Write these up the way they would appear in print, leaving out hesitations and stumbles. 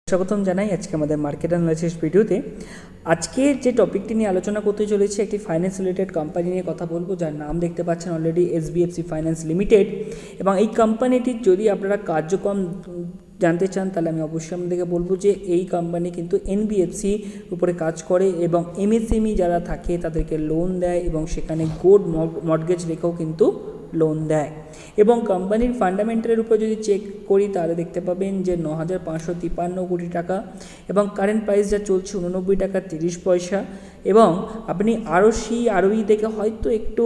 স্বাগতম জানাই আজকে আমাদের মার্কেট অ্যানালাইসিস ভিডিওতে। আজকে যে টপিকটি নিয়ে আলোচনা করতে চলেছি একটি ফাইন্যান্স রিলেটেড কোম্পানি নিয়ে কথা বলবো, যার নাম দেখতে পাচ্ছেন অলরেডি SBFC ফাইন্যান্স লিমিটেড। এবং এই কোম্পানিটির যদি আপনারা কার্যক্রম জানতে চান তাহলে আমি অবশ্যই আপনাদেরকে বলবো যে এই কোম্পানি কিন্তু NBFC উপরে কাজ করে এবং MSME যারা থাকে তাদেরকে লোন দেয় এবং সেখানে গোল্ড মর্টগেজ রেখেও কিন্তু লোন দেয়। এবং কোম্পানির ফান্ডামেন্টালের উপর যদি চেক করি তাহলে দেখতে পাবেন যে 9,553 কোটি টাকা এবং কারেন্ট প্রাইস যা চলছে 89 টাকা 30 পয়সা। এবং আপনি ROE দেখে হয়তো একটু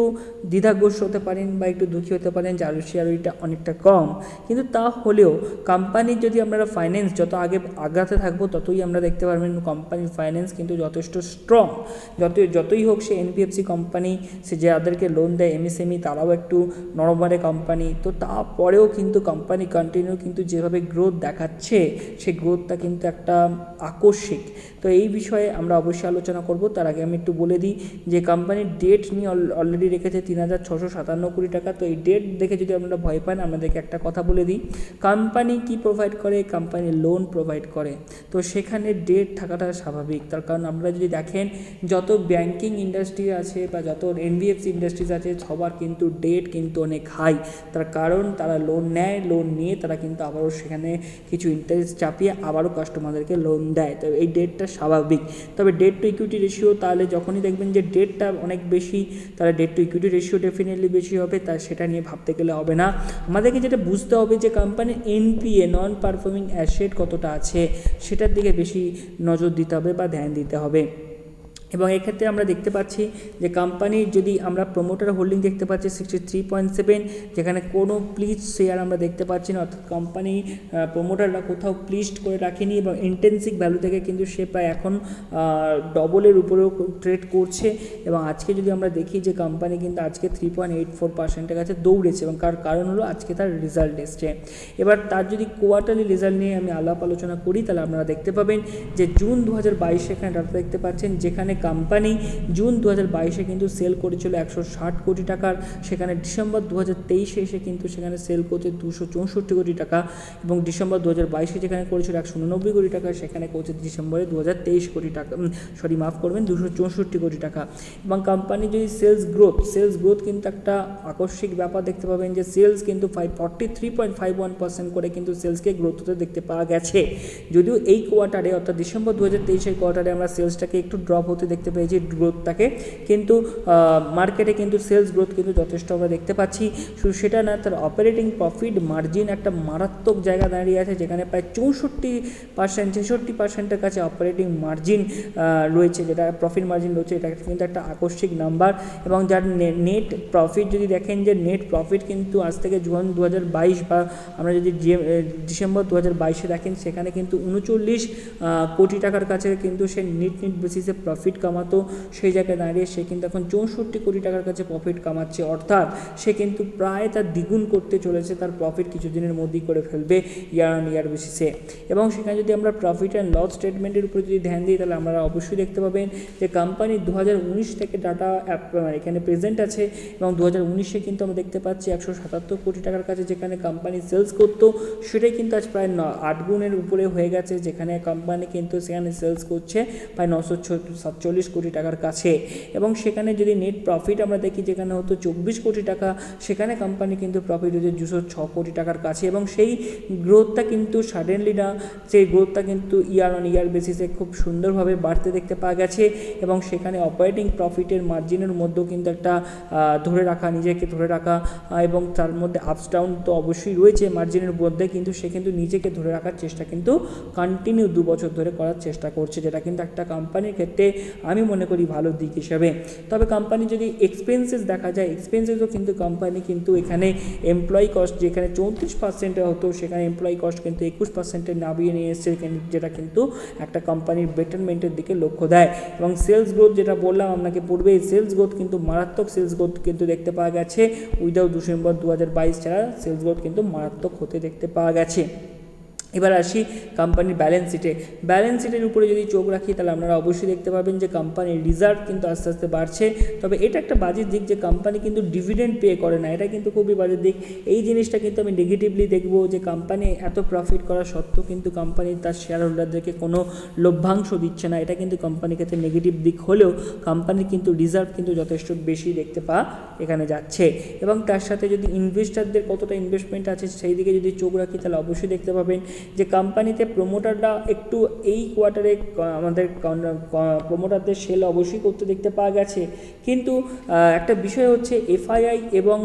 দ্বিধাগ্রস্ত হতে পারেন বা একটু দুঃখী হতে পারেন যে ROEটা অনেকটা কম, কিন্তু তা হলেও কোম্পানির যদি আমরা ফাইন্যান্স যত আগাতে থাকবো ততই আমরা দেখতে পারবেন কোম্পানির ফাইন্যান্স কিন্তু যথেষ্ট স্ট্রং। যতই হোক সে NBFC কোম্পানি, সে যাদেরকে লোন দেয় MSME তারাও একটু নরমারে কোম্পানি, তো তারপরেও কিন্তু কোম্পানি কন্টিনিউ কিন্তু যেভাবে গ্রোথ দেখাচ্ছে সেই গ্রোথটা কিন্তু একটা আকস্মিক। তো এই বিষয়ে আমরা অবশ্যই আলোচনা করব। তার আগে আমি একটু বলে দিই যে কোম্পানির ডেট নিয়ে অলরেডি রেখেছে 3,657 কোটি টাকা। তো এই ডেট দেখে যদি আপনারা ভয় পান, আপনাদেরকে একটা কথা বলে দিই, কোম্পানি কি প্রোভাইড করে? কোম্পানি লোন প্রোভাইড করে। তো সেখানে ডেট থাকাটা স্বাভাবিক, তার কারণ আমরা যদি দেখেন যত ব্যাংকিং ইন্ডাস্ট্রি আছে বা যত NBFC ইন্ডাস্ট্রিজ আছে সবার কিন্তু ডেট কিন্তু অনেক হাই। তার কারণ তারা লোন নেয়, লোন নিয়ে তারা কিন্তু আবারও সেখানে কিছু ইন্টারেস্ট চাপিয়ে আবারও কাস্টমারদেরকে লোন দেয়। তো এই ডেটটা স্বাভাবিক। তবে ডেট টু ইকুইটি রেশিও, তাহলে যখনই দেখবেন যে ডেটটা অনেক বেশি তাহলে debt to equity ratio definitely বেশি হবে, তা সেটা নিয়ে ভাবতে গেলে হবে না। আমাদেরকে যেটা বুঝতে হবে যে কোম্পানির NPA নন পারফর্মিং অ্যাসেট কতটা আছে সেটার দিকে বেশি নজর দিতে হবে বা ধ্যান দিতে হবে। এবং এক্ষেত্রে আমরা দেখতে পাচ্ছি যে কোম্পানির যদি আমরা প্রোমোটার হোল্ডিং দেখতে পাচ্ছি 63.7, যেখানে কোনো প্লিজ শেয়ার আমরা দেখতে পাচ্ছি না, অর্থাৎ কোম্পানি প্রোমোটাররা কোথাও প্লিস্ট করে রাখেনি এবং ইন্টেন্সিক ভ্যালু থেকে কিন্তু সে প্রায় এখন ডবলের উপরেও ট্রেড করছে। এবং আজকে যদি আমরা দেখি যে কোম্পানি কিন্তু আজকে 3.84%-এর কাছে দৌড়েছে এবং কারণ হলো আজকে তার রেজাল্ট এসছে। এবার তার যদি কোয়ার্টারলি রেজাল্ট নিয়ে আমি আলোচনা করি তাহলে আপনারা দেখতে পাবেন যে জুন 2022 এখানে ডাটা দেখতে পাচ্ছেন, যেখানে কোম্পানি জুন 2022 কিন্তু সেল করেছিল 160 কোটি টাকার, সেখানে ডিসেম্বর 2023 এসে কিন্তু সেখানে সেল করছে 264 কোটি টাকা এবং ডিসেম্বর 2022 যেখানে করেছিল 189 কোটি টাকা সেখানে করছে ডিসেম্বরে 2023 কোটি টাকা, 264 কোটি টাকা। এবং কোম্পানি যদি সেলস গ্রোথ কিন্তু একটা আকস্মিক ব্যাপার দেখতে পাবেন যে সেলস কিন্তু 43.51% করে কিন্তু সেলসকে গ্রোথ হতে দেখতে পাওয়া গেছে। যদিও এই কোয়ার্টারে অর্থাৎ ডিসেম্বর 2023 কোয়ার্টারে আমরা সেলসটাকে একটু ড্রপ হতে দেখতে পেয়েছি গ্রোথটাকে, কিন্তু মার্কেটে কিন্তু সেলস গ্রোথ কিন্তু যথেষ্ট আমরা দেখতে পাচ্ছি। শুধু সেটা না, তার অপারেটিং প্রফিট মার্জিন একটা মারাত্মক জায়গা দাঁড়িয়ে আছে, যেখানে প্রায় 64%-66%-এর কাছে অপারেটিং মার্জিন রয়েছে, যেটা প্রফিট মার্জিন রয়েছে, এটা কিন্তু একটা আকস্মিক নাম্বার। এবং যার নেট প্রফিট যদি দেখেন যে নেট প্রফিট কিন্তু আজ থেকে জুন 2022 বা আমরা যদি ডিসেম্বর 2022 দেখেন সেখানে কিন্তু 39 কোটি টাকার কাছে কিন্তু সে নিট বেসিসে প্রফিট কামাতো, সেই জায়গায় দাঁড়িয়ে সে কিন্তু এখন 64 কোটি টাকার কাছে প্রফিট কামাচ্ছে, অর্থাৎ সে কিন্তু প্রায় তার দ্বিগুণ করতে চলেছে, তার প্রফিট কিছুদিনের মধ্যেই করে ফেলবে ইয়ার অন ইয়ার বেসিসে। এবং সেখানে যদি আমরা প্রফিট অ্যান্ড লস স্টেটমেন্টের উপরে যদি ধ্যান দিই তাহলে আমরা অবশ্যই দেখতে পাবেন যে কোম্পানি 2019 থেকে ডাটা এখানে প্রেজেন্ট আছে এবং 2019 কিন্তু আমরা দেখতে পাচ্ছি 177 কোটি টাকার কাছে যেখানে কোম্পানি সেলস করতো, সেটাই কিন্তু আজ প্রায় 8 গুণের উপরে হয়ে গেছে, যেখানে কোম্পানি কিন্তু সেখানে সেলস করছে প্রায় 947 কোটি টাকার কাছে। এবং সেখানে যদি নেট প্রফিট আমরা দেখি যেখানে হতো 24 কোটি টাকা, সেখানে কোম্পানি কিন্তু প্রফিট হচ্ছে 206 কোটি টাকার কাছে। এবং সেই গ্রোথটা কিন্তু সাডেনলি না, সেই গ্রোথটা কিন্তু ইয়ার অন ইয়ার বেসিসে খুব সুন্দরভাবে বাড়তে দেখতে পাওয়া গেছে। এবং সেখানে অপারেটিং প্রফিটের মার্জিনের মধ্যেও কিন্তু একটা নিজেকে ধরে রাখা এবং তার মধ্যে আপস ডাউন তো অবশ্যই রয়েছে মার্জিনের মধ্যে, কিন্তু সে কিন্তু নিজেকে ধরে রাখার চেষ্টা কিন্তু কন্টিনিউ 2 বছর ধরে করার চেষ্টা করছে, যেটা কিন্তু একটা কোম্পানির ক্ষেত্রে আমি মনে করি ভালো দিক হিসাবে। তবে কোম্পানি যদি এক্সপেন্সেস দেখা যায়, এক্সপেন্সেসও কিন্তু কোম্পানি কিন্তু এখানে এমপ্লয়ি কস্ট যেখানে 34% হতো সেখানে এমপ্লয়ি কস্ট কিন্তু 21% নামিয়ে নিয়ে এসছে, যেটা কিন্তু একটা কোম্পানির বেটারমেন্টের দিকে লক্ষ্য দেয়। এবং সেলস গ্রোথ যেটা বললাম আপনাকে পূর্বে, এই সেলস গ্রোথ কিন্তু মারাত্মক সেলস গ্রোথ কিন্তু দেখতে পাওয়া গেছে, উইদাউট ডিসেম্বর 2022 ছাড়া সেলস গ্রোথ কিন্তু মারাত্মক হতে দেখতে পাওয়া গেছে। এবার আসি কোম্পানির ব্যালেন্স শিটের উপরে যদি চোখ রাখি তাহলে আপনারা অবশ্যই দেখতে পাবেন যে কোম্পানির রিজার্ভ কিন্তু আস্তে আস্তে বাড়ছে। তবে এটা একটা বাজে দিক যে কোম্পানি কিন্তু ডিভিডেন্ড পে করে না, এটা কিন্তু খুবই বাজে দিক। এই জিনিসটা কিন্তু আমি নেগেটিভলি দেখব যে কোম্পানি এত প্রফিট করা সত্ত্বেও কিন্তু কোম্পানি তার শেয়ার হোল্ডারদেরকে কোনো লভ্যাংশ দিচ্ছে না, এটা কিন্তু কোম্পানির ক্ষেত্রে নেগেটিভ দিক হলেও কোম্পানির কিন্তু রিজার্ভ কিন্তু যথেষ্ট বেশি দেখতে পাওয়া এখানে যাচ্ছে। এবং তার সাথে যদি ইনভেস্টারদের কতটা ইনভেস্টমেন্ট আছে সেই দিকে যদি চোখ রাখি তাহলে অবশ্যই দেখতে পাবেন যে কোম্পানিতে প্রোমোটাররা একটু এই কোয়ার্টারে আমাদের প্রোমোটারদের সেল অবশ্যই করতে দেখতে পাওয়া গেছে। কিন্তু একটা বিষয় হচ্ছে এফআইআই এবং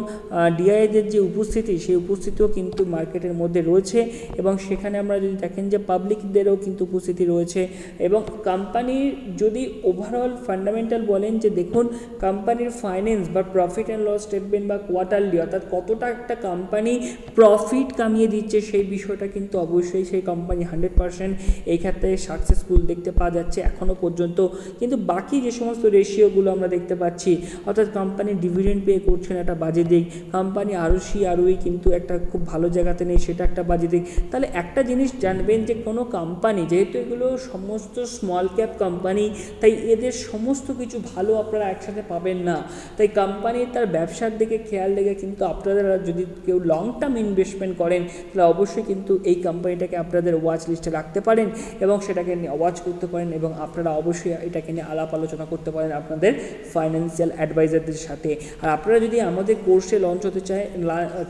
ডিআইদের যে উপস্থিতি সেই উপস্থিতিও কিন্তু মার্কেটের মধ্যে রয়েছে এবং সেখানে আমরা যদি দেখেন যে পাবলিকদেরও কিন্তু উপস্থিতি রয়েছে। এবং কোম্পানির যদি ওভারঅল ফান্ডামেন্টাল বলেন যে দেখুন কোম্পানির ফাইন্যান্স বা প্রফিট অ্যান্ড লস স্টেটমেন্ট বা কোয়ার্টারলি অর্থাৎ কতটা একটা কোম্পানি প্রফিট কামিয়ে দিচ্ছে সেই বিষয়টা কিন্তু অবশ্যই সেই কোম্পানি 100% এই ক্ষেত্রে সাকসেসফুল দেখতে পাওয়া যাচ্ছে এখনও পর্যন্ত। কিন্তু বাকি যে সমস্ত রেশিওগুলো আমরা দেখতে পাচ্ছি অর্থাৎ কোম্পানি ডিভিডেন্ড পে করছে না, একটা বাজে দিক। কোম্পানি আরওই কিন্তু একটা খুব ভালো জায়গাতে নেই, সেটা একটা বাজে দিক। তাহলে একটা জিনিস জানবেন যে কোনো কোম্পানি, যেহেতু এগুলো সমস্ত স্মল ক্যাপ কোম্পানি, তাই এদের সমস্ত কিছু ভালো আপনারা একসাথে পাবেন না। তাই কোম্পানি তার ব্যবসার দিকে খেয়াল রেখে কিন্তু আপনারা যদি কেউ লং টার্ম ইনভেস্টমেন্ট করেন তাহলে অবশ্যই কিন্তু এই কোম্পানিটাকে আপনাদের ওয়াচ লিস্টে রাখতে পারেন এবং সেটাকে নিয়ে ওয়াচ করতে পারেন এবং আপনারা অবশ্যই এটাকে নিয়ে আলাপ আলোচনা করতে পারেন আপনাদের ফাইন্যান্সিয়াল অ্যাডভাইজারদের সাথে। আর আপনারা যদি আমাদের কোর্সে লঞ্চ হতে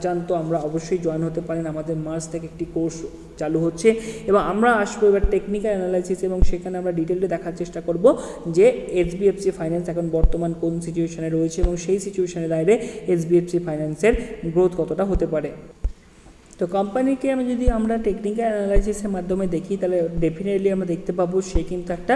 চান তো আমরা অবশ্যই জয়েন হতে পারেন। আমাদের মার্চ থেকে একটি কোর্স চালু হচ্ছে এবং আমরা আসবো এবার টেকনিক্যাল অ্যানালাইসিস এবং সেখানে আমরা ডিটেলে দেখার চেষ্টা করব যে এইচডিএফসি ফাইন্যান্স এখন বর্তমান কোন সিচুয়েশনে রয়েছে এবং সেই সিচুয়েশনের বাইরে এইচডিএফসি ফাইন্যান্সের গ্রোথ কতটা হতে পারে। তো কোম্পানিকে যদি আমরা টেকনিক্যাল অ্যানালাইসিসের মাধ্যমে দেখি তাহলে ডেফিনেটলি আমরা দেখতে পাবো সে কিন্তু একটা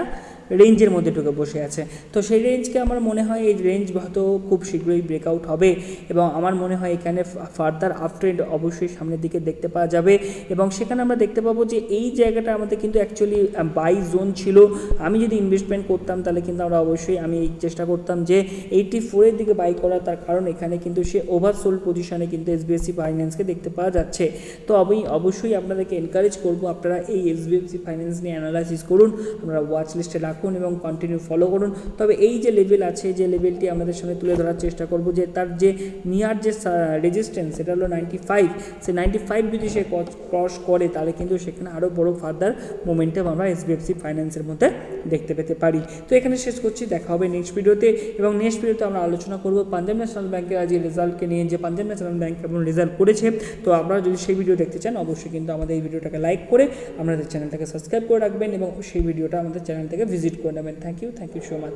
রেঞ্জের মধ্যে ঢুকে বসে আছে। তো সেই রেঞ্জকে আমার মনে হয় এই রেঞ্জ হয়তো খুব শীঘ্রই ব্রেকআউট হবে এবং আমার মনে হয় এখানে ফার্দার আপ ট্রেন্ড অবশ্যই সামনের দিকে দেখতে পাওয়া যাবে এবং সেখানে আমরা দেখতে পাবো যে এই জায়গাটা আমাদের কিন্তু অ্যাকচুয়ালি বাই জোন ছিল। আমি যদি ইনভেস্টমেন্ট করতাম তাহলে কিন্তু আমরা অবশ্যই আমি এই চেষ্টা করতাম যে 84-এর দিকে বাই করা, তার কারণ এখানে কিন্তু সে ওভারসোল্ড পজিশনে কিন্তু এইচডিএফসি ফাইন্যান্সকে দেখতে পাওয়া যাচ্ছে। তো আমি অবশ্যই আপনাদেরকে এনকারেজ করব আপনারা এই এইচডিএফসি ফাইন্যান্স নিয়ে অ্যানালাইসিস করুন, আপনারা ওয়াচ লিস্টে রাখুন এবং কন্টিনিউ ফলো করুন। তবে এই যে লেভেল আছে, যে লেভেলটি আমাদের সামনে তুলে ধরার চেষ্টা করব যে তার যে নিয়ার যে রেজিস্ট্যান্স সেটা হলো 95, সেই 95 যদি সে ক্রস করে তাহলে কিন্তু সেখানে আরও বড় ফার্দার মোমেন্টাম আমরা এইচডিএফসি ফাইন্যান্সের মধ্যে দেখতে পেতে পারি। তো এখানে শেষ করছি, দেখা হবে নেক্সট ভিডিওতে এবং নেক্সট ভিডিওতে আমরা আলোচনা করব পাঞ্জাব ন্যাশনাল ব্যাংকের আজ রেজাল্টকে নিয়ে, যে পাঞ্জাব ন্যাশনাল ব্যাংক কেমন রেজাল্ট করেছে। তো আপনারা যদি সেই ভিডিও দেখতে চান অবশ্যই কিন্তু আমাদের এই ভিডিওটাকে লাইক করে আমাদের চ্যানেলটাকে সাবস্ক্রাইব করে রাখবেন এবং সেই ভিডিওটা আমাদের চ্যানেল থেকে ভিজিট করে নেবেন। Thank you so much.